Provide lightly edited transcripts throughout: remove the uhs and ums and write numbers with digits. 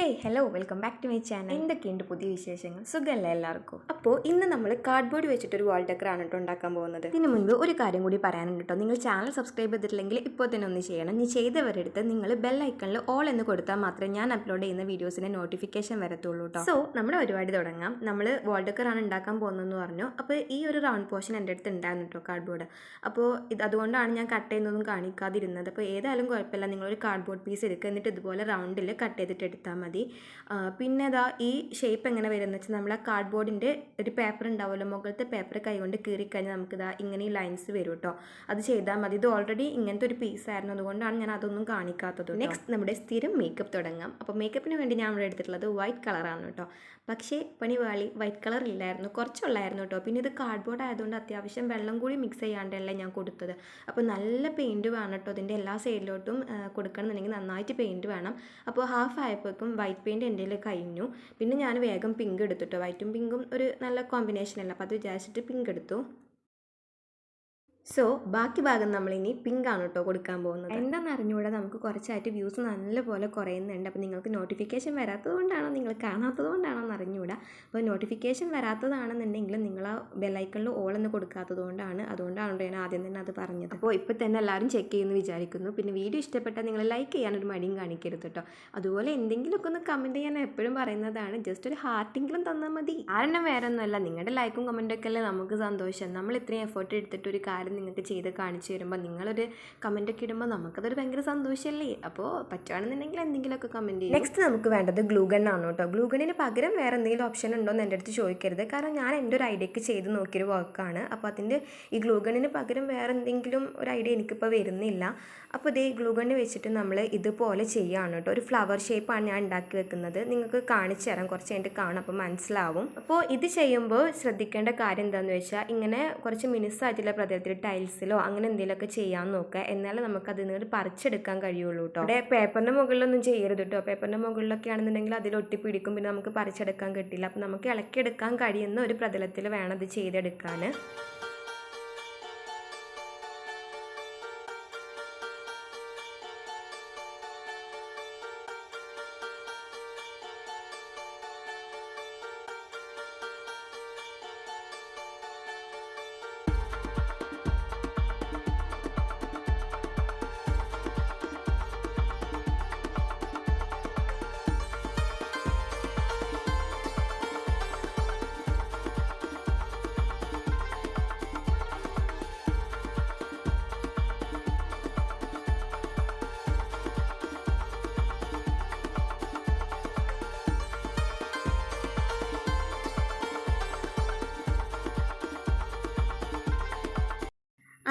Hey hello welcome back to my channel. എന്തൊക്കെയുണ്ട് പുതിയ വിശേഷങ്ങൾ? സുഖമല്ല എല്ലാവർക്കും? അപ്പോൾ ഇന്ന് നമ്മൾ കാർഡ്ബോർഡ് വെച്ചിട്ടൊരു വാൾ ഡെക്കറാണ് കേട്ടോ ഉണ്ടാക്കാൻ പോകുന്നത്. ഇതിന് മുൻപ് ഒരു കാര്യം കൂടി പറയാനുണ്ട് കേട്ടോ. നിങ്ങൾ ചാനൽ സബ്സ്ക്രൈബ് ചെയ്തിട്ടില്ലെങ്കിൽ ഇപ്പോൾ തന്നെ ഒന്ന് ചെയ്യണം. നീ ചെയ്തവരെടുത്ത് നിങ്ങൾ ബെൽ ഐക്കണിൽ ഓൾ എന്ന് കൊടുത്താൽ മാത്രമേ ഞാൻ അപ്ലോഡ് ചെയ്യുന്ന വീഡിയോസിന് നോട്ടിഫിക്കേഷൻ വരത്തുള്ളൂ കേട്ടോ. സോ നമ്മുടെ പരിപാടി തുടങ്ങാം. നമ്മൾ വാൾ ഡെക്കറാണ് ഉണ്ടാക്കാൻ പോകുന്നതെന്ന് പറഞ്ഞു. അപ്പോൾ ഈ ഒരു റൗണ്ട് പോർഷൻ എൻ്റെ അടുത്ത് ഉണ്ടായിരുന്നു കേട്ടോ കാർഡ്ബോർഡ്. അപ്പോൾ അതുകൊണ്ടാണ് ഞാൻ കട്ട് ചെയ്യുന്നതും കാണിക്കാതിരുന്നത്. അപ്പോൾ ഏതായാലും കുഴപ്പമില്ല, നിങ്ങളൊരു കാർഡ്ബോർഡ് പീസ് എടുക്കുക, എന്നിട്ട് ഇതുപോലെ റൗണ്ടിൽ കട്ട് ചെയ്തിട്ട് എടുത്താൽ മതി. പിന്നെ ഇതാ ഈ ഷേപ്പ് എങ്ങനെ വരുന്നത് വെച്ചാൽ നമ്മൾ ആ കാർഡ്ബോർഡിൻ്റെ ഒരു പേപ്പർ ഉണ്ടാവുമല്ലോ, മുകളിലത്തെ പേപ്പർ കൈകൊണ്ട് കീറിക്കഴിഞ്ഞാൽ നമുക്കിതാ ഇങ്ങനെ ഈ ലൈൻസ് വരും കേട്ടോ. അത് ചെയ്താൽ മതി. ഇത് ഓൾറെഡി ഇങ്ങനത്തെ ഒരു പീസായിരുന്നു, അതുകൊണ്ടാണ് ഞാൻ അതൊന്നും കാണിക്കാത്തത്. നെക്സ്റ്റ് നമ്മുടെ സ്ഥിരം മേക്കപ്പ് തുടങ്ങാം. അപ്പോൾ മേക്കപ്പിന് വേണ്ടി ഞാൻ ഇവിടെ എടുത്തിട്ടുള്ളത് വൈറ്റ് കളറാണ് കേട്ടോ. പക്ഷേ പണിവാളി വൈറ്റ് കളർ ഇല്ലായിരുന്നു, കുറച്ചുള്ളായിരുന്നു കേട്ടോ. പിന്നെ ഇത് കാർഡ്ബോർഡ് ആയതുകൊണ്ട് അത്യാവശ്യം വെള്ളം കൂടി മിക്സ് ചെയ്യാണ്ടല്ല ഞാൻ കൊടുത്തത്. അപ്പോൾ നല്ല പെയിൻറ്റ് വേണം കേട്ടോ. ഇതിൻ്റെ എല്ലാ സൈഡിലോട്ടും കൊടുക്കണമെന്നുണ്ടെങ്കിൽ നന്നായിട്ട് പെയിൻറ്റ് വേണം. അപ്പോൾ ഹാഫ് ആയപ്പോഴേക്കും വൈറ്റ് പെയിൻറ്റ് എൻ്റെ കയ്യിൽ കഴിഞ്ഞു. പിന്നെ ഞാൻ വേഗം പിങ്ക് എടുത്തിട്ടോ. വൈറ്റും പിങ്കും ഒരു നല്ല കോമ്പിനേഷൻ അല്ല, അപ്പോൾ അത് വിചാരിച്ചിട്ട് പിങ്ക് എടുത്തു. സോ ബാക്കി ഭാഗം നമ്മളിനി പിങ്ക് ആണ് കേട്ടോ കൊടുക്കാൻ പോകുന്നത്. എന്താണെന്ന് അറിഞ്ഞുകൂടെ നമുക്ക് കുറച്ചായിട്ട് വ്യൂസ് നല്ലപോലെ കുറയുന്നുണ്ട്. അപ്പോൾ നിങ്ങൾക്ക് നോട്ടിഫിക്കേഷൻ വരാത്തത് കൊണ്ടാണോ, നിങ്ങൾ കാണാത്തത് കൊണ്ടാണോ എന്ന് അറിഞ്ഞുകൂടാ. അപ്പോൾ നോട്ടിഫിക്കേഷൻ വരാത്തതാണെന്നുണ്ടെങ്കിൽ നിങ്ങൾ ബെല്ലൈക്കണിൽ ഓൾ എന്ന് കൊടുക്കാത്തത് കൊണ്ടാണ്. അതുകൊണ്ടാണ് ഞാൻ ആദ്യം തന്നെ അത് പറഞ്ഞത്. അപ്പോൾ ഇപ്പോൾ തന്നെ എല്ലാവരും ചെക്ക് ചെയ്യുമെന്ന് വിചാരിക്കുന്നു. പിന്നെ വീഡിയോ ഇഷ്ടപ്പെട്ടാൽ നിങ്ങൾ ലൈക്ക് ചെയ്യാനൊരു മടിയും കാണിക്കരുത് കേട്ടോ. അതുപോലെ എന്തെങ്കിലുമൊക്കെ ഒന്ന് കമൻറ്റ് ചെയ്യാൻ എപ്പോഴും പറയുന്നതാണ്. ജസ്റ്റ് ഒരു ഹാർട്ടെങ്കിലും തന്നാൽ മതി. കാരണം വേറെ ഒന്നുമല്ല, നിങ്ങളുടെ ലൈക്കും കമൻറ്റൊക്കെ അല്ലേ നമുക്ക് സന്തോഷം. നമ്മൾ ഇത്രയും എഫേർട്ട് എടുത്തിട്ട് ഒരു കാര്യം നിങ്ങൾക്ക് ചെയ്ത് കാണിച്ചു തരുമ്പോൾ നിങ്ങളൊരു കമൻറ്റൊക്കെ ഇടുമ്പോൾ നമുക്കതൊരു ഭയങ്കര സന്തോഷമല്ലേ. അപ്പോൾ പറ്റുകയാണെന്നുണ്ടെങ്കിൽ എന്തെങ്കിലുമൊക്കെ കമൻറ്റ് ചെയ്യും. നെക്സ്റ്റ് നമുക്ക് വേണ്ടത് ഗ്ലൂ ഗൺ ആണ് കേട്ടോ. ഗ്ലൂ ഗണ്ണിന് പകരം വേറെ എന്തെങ്കിലും ഓപ്ഷൻ ഉണ്ടോ എന്ന് എൻ്റെ അടുത്ത് ചോദിക്കരുത്. കാരണം ഞാൻ എൻ്റെ ഒരു ഐഡിയക്ക് ചെയ്ത് നോക്കിയൊരു വർക്കാണ്. അപ്പോൾ അതിൻ്റെ ഈ ഗ്ലൂ ഗണ്ണിന് പകരം വേറെ എന്തെങ്കിലും ഒരു ഐഡിയ എനിക്കിപ്പോൾ വരുന്നില്ല. അപ്പോൾ ഇതേ ഗ്ലൂ ഗണ്ണ് വെച്ചിട്ട് നമ്മൾ ഇതുപോലെ ചെയ്യുകയാണ് കേട്ടോ. ഒരു ഫ്ലവർ ഷേപ്പാണ് ഞാൻ ഉണ്ടാക്കി വെക്കുന്നത്. നിങ്ങൾക്ക് കാണിച്ചു തരാം, കുറച്ച് കഴിഞ്ഞിട്ട് കാണാം, അപ്പോൾ മനസ്സിലാവും. അപ്പോൾ ഇത് ചെയ്യുമ്പോൾ ശ്രദ്ധിക്കേണ്ട കാര്യം എന്താണെന്ന് വെച്ചാൽ ഇങ്ങനെ കുറച്ച് മിനുസായിട്ടുള്ള പ്രതലത്തിൽ ടൈൽസിലോ അങ്ങനെ എന്തെങ്കിലുമൊക്കെ ചെയ്യാൻ നോക്കുക. എന്നാലേ നമുക്ക് അതിൽ നിന്ന് പറിച്ചെടുക്കാൻ കഴിയുള്ളൂ കേട്ടോ. അവിടെ പേപ്പറിൻ്റെ മുകളിലൊന്നും ചെയ്യരുത് കേട്ടോ. പേപ്പറിൻ്റെ മുകളിലൊക്കെ ആണെന്നുണ്ടെങ്കിൽ അതിൽ ഒട്ടിപ്പിടിക്കും, പിന്നെ നമുക്ക് പറിച്ചെടുക്കാൻ കിട്ടില്ല. അപ്പോൾ നമുക്ക് ഇളക്കിയെടുക്കാൻ കഴിയുന്ന ഒരു പ്രതലത്തിൽ വേണം ഇത് ചെയ്തെടുക്കാൻ.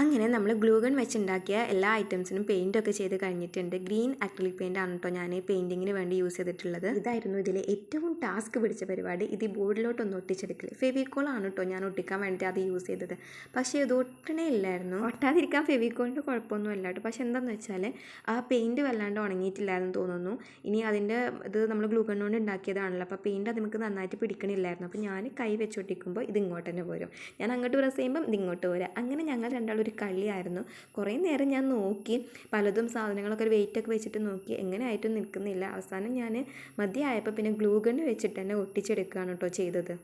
അങ്ങനെ നമ്മൾ ഗ്ലൂ ഗൺ വെച്ചുണ്ടാക്കിയ എല്ലാ ഐറ്റംസിനും പെയിൻറ്റൊക്കെ ചെയ്ത് കഴിഞ്ഞിട്ടുണ്ട്. ഗ്രീൻ അക്രിലിക് പെയിൻ്റ് ആണ് കേട്ടോ ഞാൻ പെയിൻറ്റിങ്ങിന് വേണ്ടി യൂസ് ചെയ്തിട്ടുള്ളത്. ഇതായിരുന്നു ഇതിലെ ഏറ്റവും ടാസ്ക് പിടിച്ച പരിപാടി. ഇത് ഈ ബോർഡിലോട്ടൊന്ന് ഒട്ടിച്ചെടുക്കൽ. ഫെവിക്കോളാണ് കേട്ടോ ഞാൻ ഒട്ടിക്കാൻ വേണ്ടി അത് യൂസ് ചെയ്തത്. പക്ഷേ ഇത് ഒട്ടണേ ഇല്ലായിരുന്നു. ഒട്ടാതിരിക്കാൻ ഫെവിക്കോളിൻ്റെ കുഴപ്പമൊന്നുമില്ല കേട്ടോ. പക്ഷേ എന്താണെന്ന് വെച്ചാൽ ആ പെയിൻറ്റ് വല്ലാണ്ട് ഉണങ്ങിയിട്ടില്ലായിരുന്നു തോന്നുന്നു. ഇനി അതിൻ്റെ ഇത് നമ്മൾ ഗ്ലൂ ഗൺ കൊണ്ട് ഉണ്ടാക്കിയതാണല്ലോ, അപ്പോൾ പെയിൻറ്റ് അത് നമുക്ക് നന്നായിട്ട് പിടിക്കണില്ലായിരുന്നു. അപ്പോൾ ഞാൻ കൈ വെച്ചൊട്ടിക്കുമ്പോൾ ഇത് ഇങ്ങോട്ട് തന്നെ പോരും, ഞാൻ അങ്ങോട്ട് പ്രസ് ചെയ്യുമ്പം ഇത് ഇങ്ങോട്ട് പോരാ. അങ്ങനെ ഞങ്ങൾ രണ്ടാളും ഒരു കളിയായിരുന്നു. കുറേ നേരം ഞാൻ നോക്കി, പലതും സാധനങ്ങളൊക്കെ ഒരു വെയിറ്റൊക്കെ വെച്ചിട്ട് നോക്കി, എങ്ങനെ ആയിട്ടും നിൽക്കുന്നില്ല. അവസാനം ഞാൻ മതിയായപ്പോൾ പിന്നെ ഗ്ലൂ ഗൺ വെച്ചിട്ട് തന്നെ ഒട്ടിച്ചെടുക്കുകയാണ് കേട്ടോ ചെയ്തത്.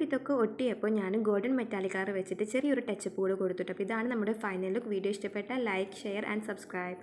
ഇതൊക്കെ ഒട്ടിയപ്പോൾ ഞാൻ ഗോൾഡൻ മെറ്റാലിക് കളർ വെച്ചിട്ട് ചെറിയൊരു ടച്ചപ്പ് കൂടെ കൊടുത്തിട്ട്. അപ്പോൾ ഇതാണ് നമ്മുടെ ഫൈനൽ ലുക്ക്. വീഡിയോ ഇഷ്ടപ്പെട്ടാൽ ലൈക്ക്, ഷെയർ ആൻഡ് സബ്സ്ക്രൈബ്.